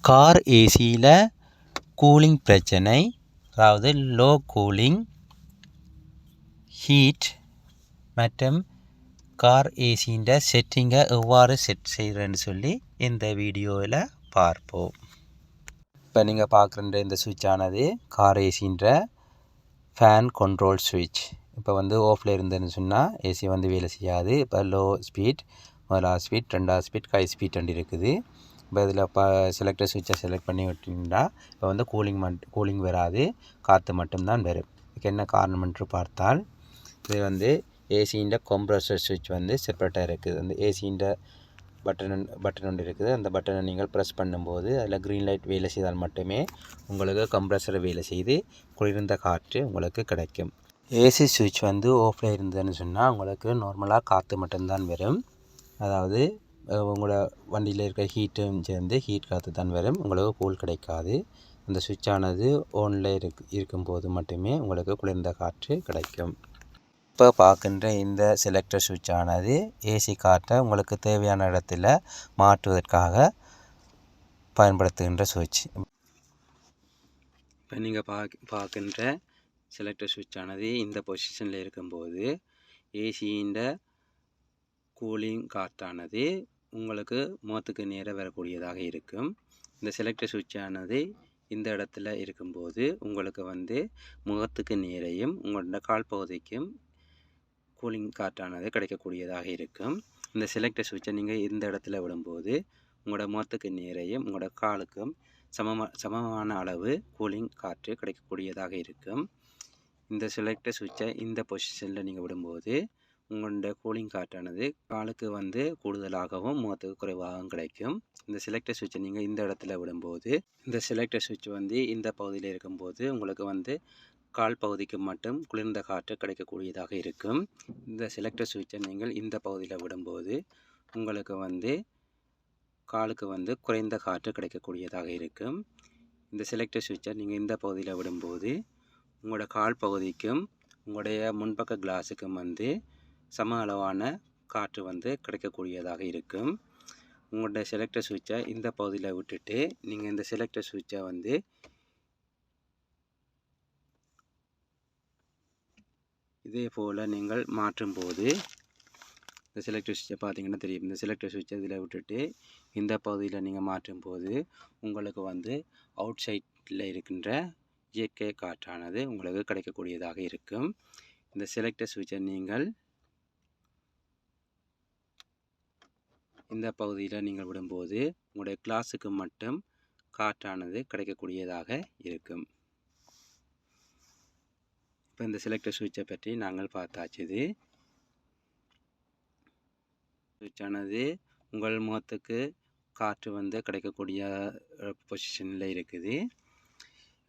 Car ஏசியில் cooling பிரச்சனை, அதாவது லோ கூலிங், ஹீட் மற்றும் கார் ஏசியின் செட்டிங்கை எவ்வாறு செட் செய்கிறேன்னு சொல்லி இந்த வீடியோவில் பார்ப்போம். இப்போ நீங்கள் பார்க்குற இந்த சுவிட்சானது கார் ஏசியின் ஃபேன் கண்ட்ரோல் சுவிட்ச். இப்போ ஆஃபில் இருந்ததுன்னு சொன்னால் ஏசி வேலை செய்யாது. இப்போ லோ ஸ்பீட், முதலாவது ஸ்பீட், ரெண்டாவது ஸ்பீட், ஹை ஸ்பீட் ரெண்டு இருக்குது. இப்போ இதில் செலக்டர் சுவிட்சை செலக்ட் பண்ணி விட்டிங்கன்னா இப்போ கூலிங் வராது, காற்று மட்டும்தான் வரும். இதுக்கு என்ன காரணம் என்று பார்த்தால், இது ஏசியின் கம்ப்ரஸர் சுவிட்ச் செப்பரேட்டாக இருக்குது. அந்த ஏசியின் பட்டன் ஒன்று இருக்குது. அந்த பட்டனை நீங்கள் ப்ரெஸ் பண்ணும்போது அதில் க்ரீன் லைட் வேலை செய்தால் மட்டுமே உங்களுக்கு கம்ப்ரஸரை வேலை செய்து குளிர்ந்த காற்று உங்களுக்கு கிடைக்கும். ஏசி சுவிட்ச் ஆஃபில் இருந்ததுன்னு சொன்னால் உங்களுக்கு நார்மலாக காற்று மட்டும்தான் வரும். அதாவது உங்களோட வண்டியில் இருக்கிற ஹீட்டும் சேர்ந்து ஹீட் காற்று தான் வரும், உங்களுக்கு கூல் கிடைக்காது. அந்த சுவிட்சானது ஓனில் இருக்கும்போது மட்டுமே உங்களுக்கு குளிர்ந்த காற்று கிடைக்கும். இப்போ பார்க்கின்ற இந்த செலக்டர் சுவிட்சானது ஏசி காற்றை உங்களுக்கு தேவையான இடத்துல மாற்றுவதற்காக பயன்படுத்துகின்ற சுவிட்ச். இப்போ நீங்கள் பார்க்கின்ற செலக்டர் சுவிட்சானது இந்த பொசிஷனில் இருக்கும்போது ஏசியின் கூலிங் காற்றானது உங்களுக்கு முகத்துக்கு நேராக வரக்கூடியதாக இருக்கும். இந்த செலக்டர் சுவிட்சானது இந்த இடத்துல இருக்கும்போது உங்களுக்கு முகத்துக்கு நேரையும் உங்களோட கால் பகுதிக்கும் கூலிங் காற்றானது கிடைக்கக்கூடியதாக இருக்கும். இந்த செலக்டர் சுவிட்சை நீங்கள் இந்த இடத்துல விடும்போது உங்களோட முகத்துக்கு நேரையும் உங்களோட காலுக்கும் சமமான அளவு கூலிங் காற்று கிடைக்கக்கூடியதாக இருக்கும். இந்த செலக்டர் சுவிட்சை இந்த பொசிஷனில் நீங்கள் விடும்போது உங்களோட கூலிங் காற்றானது காலுக்கு கூடுதலாகவும் முகத்துக்கு குறைவாகவும் கிடைக்கும். இந்த செலக்டர் சுவிட்சை நீங்கள் இந்த இடத்துல விடும்போது இந்த செலக்டர் சுவிட்ச் இந்த பகுதியில் இருக்கும்போது உங்களுக்கு கால் பகுதிக்கு மட்டும் குளிர்ந்த காற்று கிடைக்கக்கூடியதாக இருக்கும். இந்த செலக்டர் சுவிட்சை நீங்கள் இந்த பகுதியில் விடும்போது உங்களுக்கு காலுக்கு குறைந்த காற்று கிடைக்கக்கூடியதாக இருக்கும். இந்த செலக்டர் சுவிட்சை நீங்கள் இந்த பகுதியில் விடும்போது உங்களோட கால் பகுதிக்கும் உங்களுடைய முன்பக்க கிளாஸுக்கும் சம அளவான காற்று கிடைக்கக்கூடியதாக இருக்கும். உங்களோட செலக்டர் சுவிட்சை இந்த பகுதியில் விட்டுட்டு நீங்கள் இந்த செலக்டர் சுவிட்சை இதே போல் நீங்கள் மாற்றும்போது இந்த செலக்டர் சுவிட்சை பார்த்தீங்கன்னா தெரியும். இந்த செலக்டர் சுவிட்சை இதில் விட்டுட்டு இந்த பகுதியில் நீங்கள் மாற்றும்போது உங்களுக்கு அவுட் சைடில் இருக்கின்ற இயற்கை காற்றானது உங்களுக்கு கிடைக்கக்கூடியதாக இருக்கும். இந்த செலக்டர் சுவிட்சை நீங்கள் இந்த பகுதியில் நீங்கள் விடும்போது உங்களுடைய கிளாஸுக்கு மட்டும் காற்றானது கிடைக்கக்கூடியதாக இருக்கும். இப்போ இந்த செலக்டர் சுவிட்சை பற்றி நாங்கள் பார்த்தாச்சுது. சுவிட்சானது உங்கள் முகத்துக்கு காற்று கிடைக்கக்கூடிய பொசிஷனில் இருக்குது.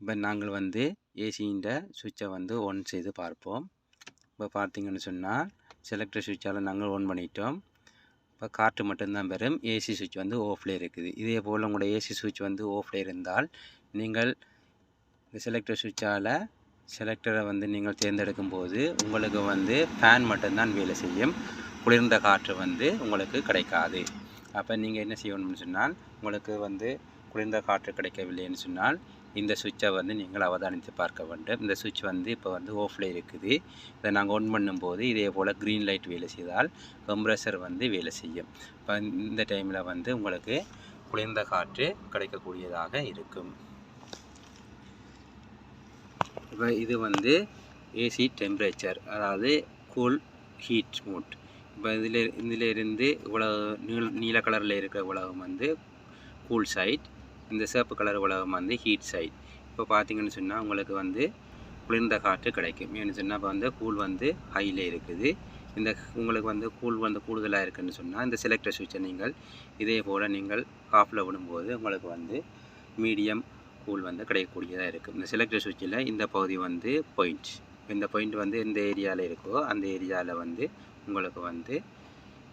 இப்போ நாங்கள் ஏசியின் சுவிட்சை ஆன் செய்து பார்ப்போம். இப்போ பார்த்தீங்கன்னு சொன்னால் செலக்டர் சுவிட்சால் நாங்கள் ஆன் பண்ணிட்டோம். இப்போ காற்று மட்டும்தான் வரும். ஏசி சுவிட்ச் ஆஃபில் இருக்குது. இதே போல் உங்களோட ஏசி சுவிட்ச் ஆஃபில் இருந்தால் நீங்கள் இந்த செலக்டர் சுவிட்சால் செலக்டரை நீங்கள் தேர்ந்தெடுக்கும் போது உங்களுக்கு ஃபேன் மட்டும்தான் வேலை செய்யும், குளிர்ந்த காற்று உங்களுக்கு கிடைக்காது. அப்போ நீங்கள் என்ன செய்யணும்னு சொன்னால் உங்களுக்கு குளிர்ந்த காற்று கிடைக்கவில்லைன்னு சொன்னால் இந்த சுவிட்சை நீங்கள் அவதானித்து பார்க்க வேண்டும். இந்த சுவிட்ச் இப்போ ஆஃபில் இருக்குது. இதை நாங்கள் ஆன் பண்ணும்போது இதே போல் க்ரீன் லைட் வேலை செய்தால் கம்ப்ரஸர் வேலை செய்யும். இப்போ இந்த டைமில் உங்களுக்கு குளிர்ந்த காற்று கிடைக்கக்கூடியதாக இருக்கும். இப்போ இது ஏசி டெம்பரேச்சர், அதாவது கூல் ஹீட் மோட். இப்போ இதிலிருந்து இவ்வளவு நீல கலரில் இருக்கிற உலகம் கூல் சைட், இந்த சிவப்பு கலர் உலகம் ஹீட் சைட். இப்போ பார்த்தீங்கன்னு சொன்னால் உங்களுக்கு குளிர்ந்த காற்று கிடைக்கும். ஏன்னு சொன்னால் இப்போ கூல் ஹையில் இருக்குது. இந்த உங்களுக்கு கூல் கூடுதலாக இருக்குதுன்னு சொன்னால் இந்த செலக்டர் சுவிட்சை நீங்கள் இதே போல் நீங்கள் ஆஃபில் விடும்போது உங்களுக்கு மீடியம் கூல் கிடைக்கக்கூடியதாக இருக்கும். இந்த செலக்டர் சுவிட்சில் இந்த பகுதி பாயிண்ட், இந்த பாயிண்ட் எந்த ஏரியாவில் இருக்கோ அந்த ஏரியாவில் உங்களுக்கு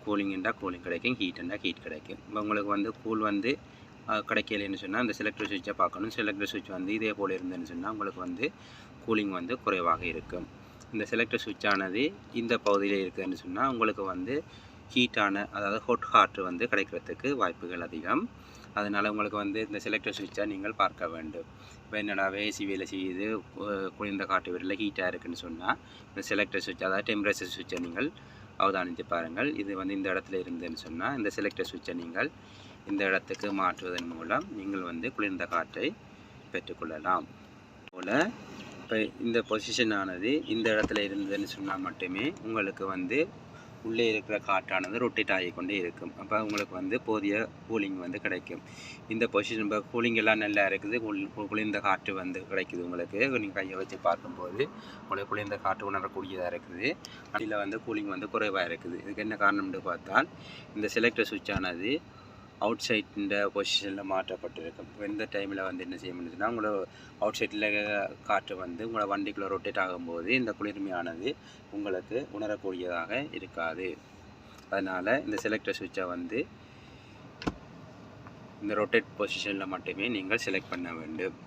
கூலிங்னா கூலிங் கிடைக்கும், ஹீட்னா ஹீட் கிடைக்கும். இப்போ உங்களுக்கு கூல் கிடைக்கலன்னு சொன்னால் அந்த செலக்டர் சுவிட்சை பார்க்கணும். செலக்டர் சுவிட்ச் இதே போல் இருந்ததுன்னு சொன்னால் உங்களுக்கு கூலிங் குறைவாக இருக்கும். இந்த செலக்டர் சுவிட்சானது இந்த பகுதியில் இருக்குதுன்னு சொன்னால் உங்களுக்கு ஹீட்டான, அதாவது ஹாட் காற்று கிடைக்கிறதுக்கு வாய்ப்புகள் அதிகம். அதனால் உங்களுக்கு வந்து இந்த செலக்டர் சுவிட்சை நீங்கள் பார்க்க வேண்டும். இப்போ என்னடா ஏசி வேலை செய்யுது, குளிர்ந்த காற்று வரல, ஹீட்டாக இருக்குதுன்னு சொன்னால் இந்த செலக்டர் சுவிட்ச், அதாவது டெம்பரேச்சர் சுவிட்சை நீங்கள் அவதானித்து பாருங்கள். இது வந்து இந்த இடத்துல இருந்துன்னு சொன்னால் இந்த செலக்டர் சுவிட்சை நீங்கள் இந்த இடத்துக்கு மாற்றுவதன் மூலம் நீங்கள் வந்து குளிர்ந்த காற்றை பெற்றுக்கொள்ளலாம். போல் இப்போ இந்த பொசிஷனானது இந்த இடத்துல இருந்ததுன்னு சொன்னால் மட்டுமே உங்களுக்கு வந்து உள்ளே இருக்கிற காற்றானது ரொட்டேட் ஆகிக்கொண்டே இருக்கும். அப்போ உங்களுக்கு வந்து போதிய கூலிங் வந்து கிடைக்கும். இந்த பொசிஷன் இப்போ கூலிங் எல்லாம் நல்லா இருக்குது, குளிர்ந்த காற்று வந்து கிடைக்குது. உங்களுக்கு நீங்கள் கையை வச்சு பார்க்கும்போது உங்களுக்கு குளிர்ந்த காற்று உணரக்கூடியதாக இருக்குது. அதில் வந்து கூலிங் வந்து குறைவாக இருக்குது. இதுக்கு என்ன காரணம்னு பார்த்தால் இந்த செலக்டர் சுவிட்சானது அவுட் சைட் இந்த பொசிஷனில் மாற்றப்பட்டிருக்கும். இந்த டைமில் வந்து என்ன செய்ய முடியுதுன்னா உங்களோட அவுட் சைட்டில் காற்று வந்து உங்களோட வண்டிக்குள்ளே ரொட்டேட் ஆகும்போது இந்த குளிர்மையானது உங்களுக்கு உணரக்கூடியதாக இருக்காது. அதனால் இந்த செலக்டர் சுவிட்சை வந்து இந்த ரொட்டேட் பொசிஷனில் மட்டுமே நீங்கள் செலக்ட் பண்ண வேண்டும்.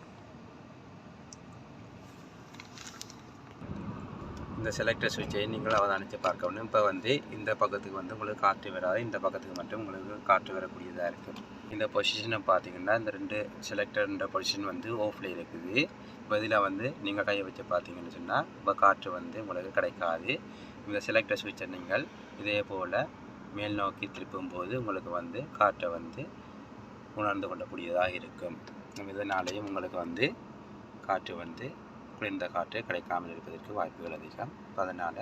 இந்த செலக்டர் சுவிட்சை நீங்கள் அவதானித்து பார்க்க வேண்டும். இப்போ வந்து இந்த பக்கத்துக்கு வந்து உங்களுக்கு காற்று வராது, இந்த பக்கத்துக்கு மட்டும் உங்களுக்கு காற்று வரக்கூடியதாக இருக்குது. இந்த பொசிஷனை பார்த்தீங்கன்னா இந்த ரெண்டு செலக்டர்ன்ற பொசிஷன் வந்து ஆஃபில் இருக்குது. இப்போ இதில் வந்து நீங்கள் கையை வச்சு பார்த்தீங்கன்னு சொன்னால் இப்போ காற்று வந்து உங்களுக்கு கிடைக்காது. இந்த செலக்டர் சுவிட்சை நீங்கள் இதே போல் மேல் நோக்கி திருப்பும்போது உங்களுக்கு வந்து காற்றை வந்து உணர்ந்து கொள்ளக்கூடியதாக இருக்கும். இதனாலேயும் உங்களுக்கு வந்து காற்று வந்து குளிர்ந்த காற்று கிடைக்காமல் இருப்பதற்கு வாய்ப்புகள் அதிகம். அதனால்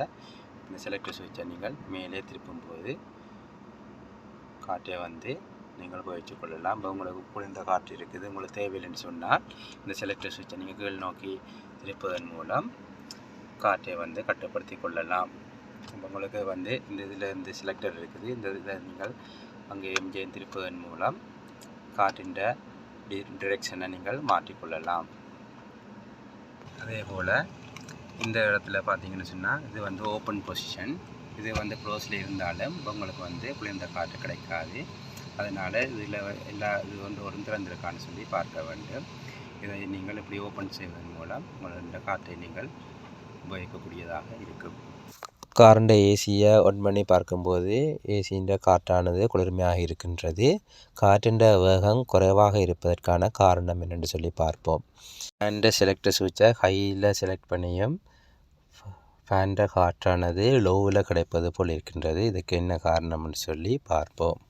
இந்த செலக்டர் சுவிட்சை நீங்கள் மேலே திருப்பும்போது காற்றை வந்து நீங்கள் பயிற்சி கொள்ளலாம். இப்போ உங்களுக்கு குளிர்ந்த காற்று இருக்குது, உங்களுக்கு தேவையில்லைன்னு சொன்னால் இந்த செலக்டர் சுவிட்சை நீங்கள் கீழ் நோக்கி திருப்பதன் மூலம் காற்றை வந்து கட்டுப்படுத்தி கொள்ளலாம். இப்போ உங்களுக்கு வந்து இந்த இதில் இந்த செலக்டர் இருக்குது, இந்த இதில் நீங்கள் அங்கே எம்ஜிஎம் திருப்பதன் மூலம் காற்றின் டிரெக்ஷனை நீங்கள் மாற்றிக்கொள்ளலாம். அதே போல் இந்த இடத்துல பார்த்தீங்கன்னு சொன்னால் இது வந்து ஓப்பன் பொசிஷன். இது வந்து க்ளோஸில் இருந்தாலும் உங்களுக்கு வந்து குளிர்ந்த காற்று கிடைக்காது. அதனால் இதில் இது வந்து ஒரு திறந்திருக்கான்னு சொல்லி பார்க்க வேண்டும். இதை நீங்கள் இப்படி ஓப்பன் செய்வதன் மூலம் உங்களோட காற்றை நீங்கள் உபயோகிக்கக்கூடியதாக இருக்கும். காரண்ட ஏசியை ஒன் பண்ணி பார்க்கும்போது ஏசியின் காற்றானது குளிர்மையாக இருக்கின்றது. காற்றின் வேகம் குறைவாக இருப்பதற்கான காரணம் என்னென்று சொல்லி பார்ப்போம். ஃபேன் செலக்டர் சுவிட்சை ஹையில் செலக்ட் பண்ணியும் ஃபேன் காற்றானது லோவில் கிடைப்பது போல் இருக்கின்றது. இதுக்கு என்ன காரணம்னு சொல்லி பார்ப்போம்.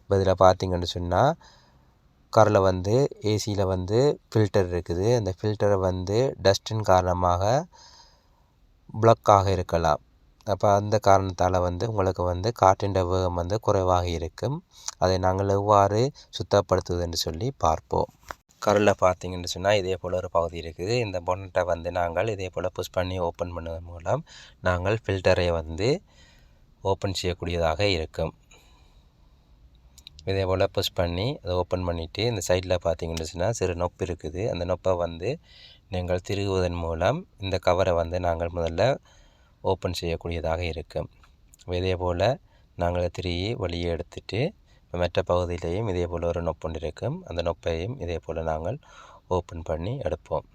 இப்போ இதில் பார்த்தீங்கன்னு சொன்னால் காரில் வந்து ஏசியில் வந்து ஃபில்டர் இருக்குது. அந்த ஃபில்டரை வந்து டஸ்ட்டின் காரணமாக பிளாக்காக இருக்கலாம். அப்போ அந்த காரணத்தால் வந்து உங்களுக்கு வந்து காற்றின் வேகம் வந்து குறைவாக இருக்கும். அதை நாங்கள் எவ்வாறு சுத்தப்படுத்துவதுன்னு சொல்லி பார்ப்போம். காரில் பார்த்தீங்கன்னு சொன்னால் இதே போல் ஒரு பகுதி இருக்குது. இந்த பொனட்டை வந்து நாங்கள் இதே போல் புஷ் பண்ணி ஓப்பன் பண்ணுவதன் மூலம் நாங்கள் ஃபில்டரை வந்து ஓப்பன் செய்யக்கூடியதாக இருக்கும். இதே போல் புஷ் பண்ணி அதை ஓப்பன் பண்ணிவிட்டு இந்த சைடில் பார்த்தீங்கன்னு சொன்னால் சிறு நொப்பு இருக்குது. அந்த நொப்பை வந்து நீங்கள் திருகுவதன் மூலம் இந்த கவரை வந்து நாங்கள் முதல்ல ஓப்பன் செய்யக்கூடியதாக இருக்கும். இதே போல் நாங்கள் திருகி வெளியே எடுத்துட்டு மற்ற பகுதியிலையும் இதே போல் ஒரு நொப்பு இருக்கும். அந்த நொப்பையும் இதே போல் நாங்கள் ஓப்பன் பண்ணி எடுப்போம்.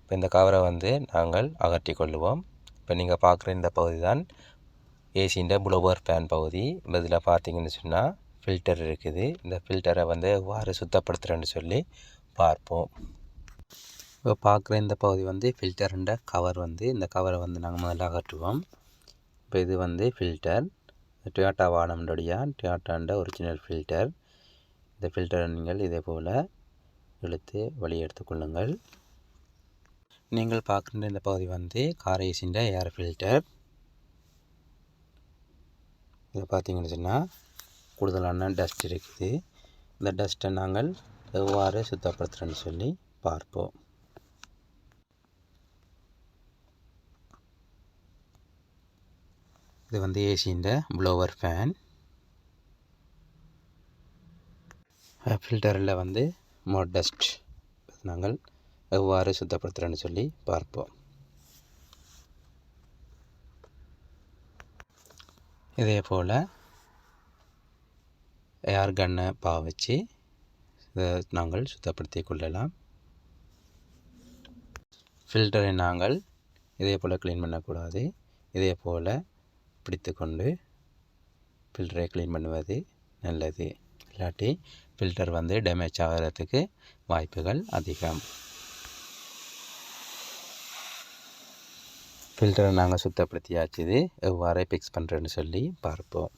இப்போ இந்த கவரை வந்து நாங்கள் அகற்றி கொள்ளுவோம். இப்போ நீங்கள் பார்க்குற இந்த பகுதி தான் ஏசியின் ப்ளோவர் ஃபேன் பகுதி. இதில் பார்த்தீங்கன்னு சொன்னால் ஃபில்டர் இருக்குது. இந்த ஃபில்டரை வந்து எவ்வாறு சுத்தப்படுத்துகிறேன்னு சொல்லி பார்ப்போம். இப்போ பார்க்குற இந்த பகுதி வந்து ஃபில்டருன்ற கவர் வந்து இந்த கவரை வந்து நாங்கள் முதல்ல அகற்றுவோம். இப்போ இது வந்து ஃபில்டர், டொயோட்டா வாகனம்னுடைய டொயோட்டான்ற ஒரிஜினல் ஃபில்டர். இந்த ஃபில்டரை நீங்கள் இதே போல் இழுத்து வெளியே எடுத்துக்கொள்ளுங்கள். நீங்கள் பார்க்குற இந்த பகுதி வந்து கார் ஏசின்ற ஏர் ஃபில்டர். இதை பார்த்தீங்கன்னு சொன்னால் கூடுதலான டஸ்ட் இருக்குது. இந்த டஸ்ட்டை நாங்கள் எவ்வாறு சுத்தப்படுத்துகிறேன்னு சொல்லி பார்ப்போம். இது வந்து ஏசியின் ப்ளோவர் ஃபேன். ஃபில்டரில் வந்து மோர் டஸ்ட் நாங்கள் எவ்வாறு சுத்தப்படுத்துகிறேன்னு சொல்லி பார்ப்போம். இதே போல் ஏர் கன்னை பாவிச்சு இதை நாங்கள் சுத்தப்படுத்தி கொள்ளலாம். ஃபில்டரை நாங்கள் இதே போல் க்ளீன் பண்ணக்கூடாது. இதே போல் பிடித்து கொண்டு ஃபில்டரை க்ளீன் பண்ணுவது நல்லது. இல்லாட்டி ஃபில்டர் வந்து டேமேஜ் ஆகிறதுக்கு வாய்ப்புகள் அதிகம். ஃபில்டரை நாங்கள் சுத்தப்படுத்தியாச்சுது. எவ்வாறு ஃபிக்ஸ் பண்ணுறேன்னு சொல்லி பார்ப்போம்.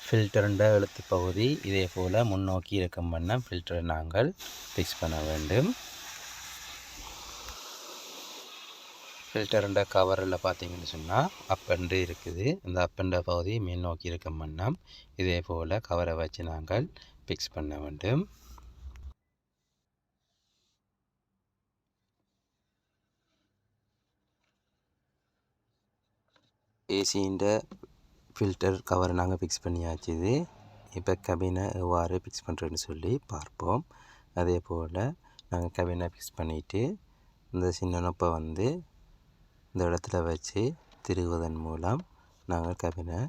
ஃபில்டருண்ட எழுத்து பகுதி இதே போல் முன்னோக்கி இருக்கும் வண்ணம் ஃபில்டரை நாங்கள் ஃபிக்ஸ் பண்ண வேண்டும். ஃபில்டருண்ட கவரில் பார்த்தீங்கன்னு சொன்னால் அப்பண்டு இருக்குது. இந்த அப்பண்ட பகுதி மேல் நோக்கி இருக்கும் வண்ணம் இதே போல் கவரை வச்சு நாங்கள் ஃபிக்ஸ் பண்ண வேண்டும். ஏசின்ற ஃபில்டர் கவரை நாங்கள் ஃபிக்ஸ் பண்ணியாச்சுது. இப்போ கபினை எவ்வாறு ஃபிக்ஸ் பண்ணுறேன்னு சொல்லி பார்ப்போம். அதே போல் நாங்கள் கபினை ஃபிக்ஸ் பண்ணிவிட்டு இந்த சின்ன நொப்பை வந்து இந்த இடத்துல வச்சு திருகுவதன் மூலம் நாங்கள் கபினை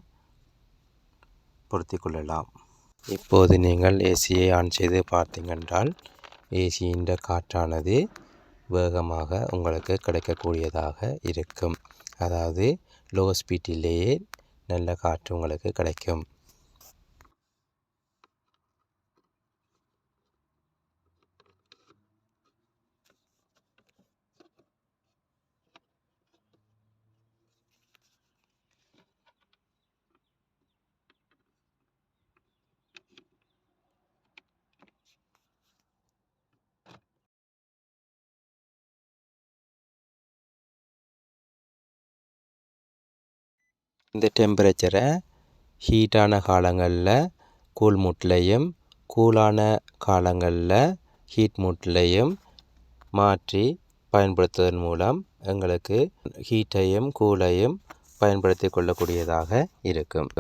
பொருத்தி கொள்ளலாம். இப்போது நீங்கள் ஏசியை ஆன் செய்து பார்த்தீங்கன்றால் ஏசியின் காற்றானது வேகமாக உங்களுக்கு கிடைக்கக்கூடியதாக இருக்கும். அதாவது லோ ஸ்பீட்டிலேயே நல்ல காற்று உங்களுக்கு கிடைக்கும். இந்த டெம்பரேச்சரை ஹீட்டான காலங்களில் கூல் மூட்லையும் கூலான காலங்களில் ஹீட் மூட்லையும் மாற்றி பயன்படுத்துவதன் மூலம் எங்களுக்கு ஹீட்டையும் கூலையும் பயன்படுத்தி கொள்ளக்கூடியதாக இருக்கும்.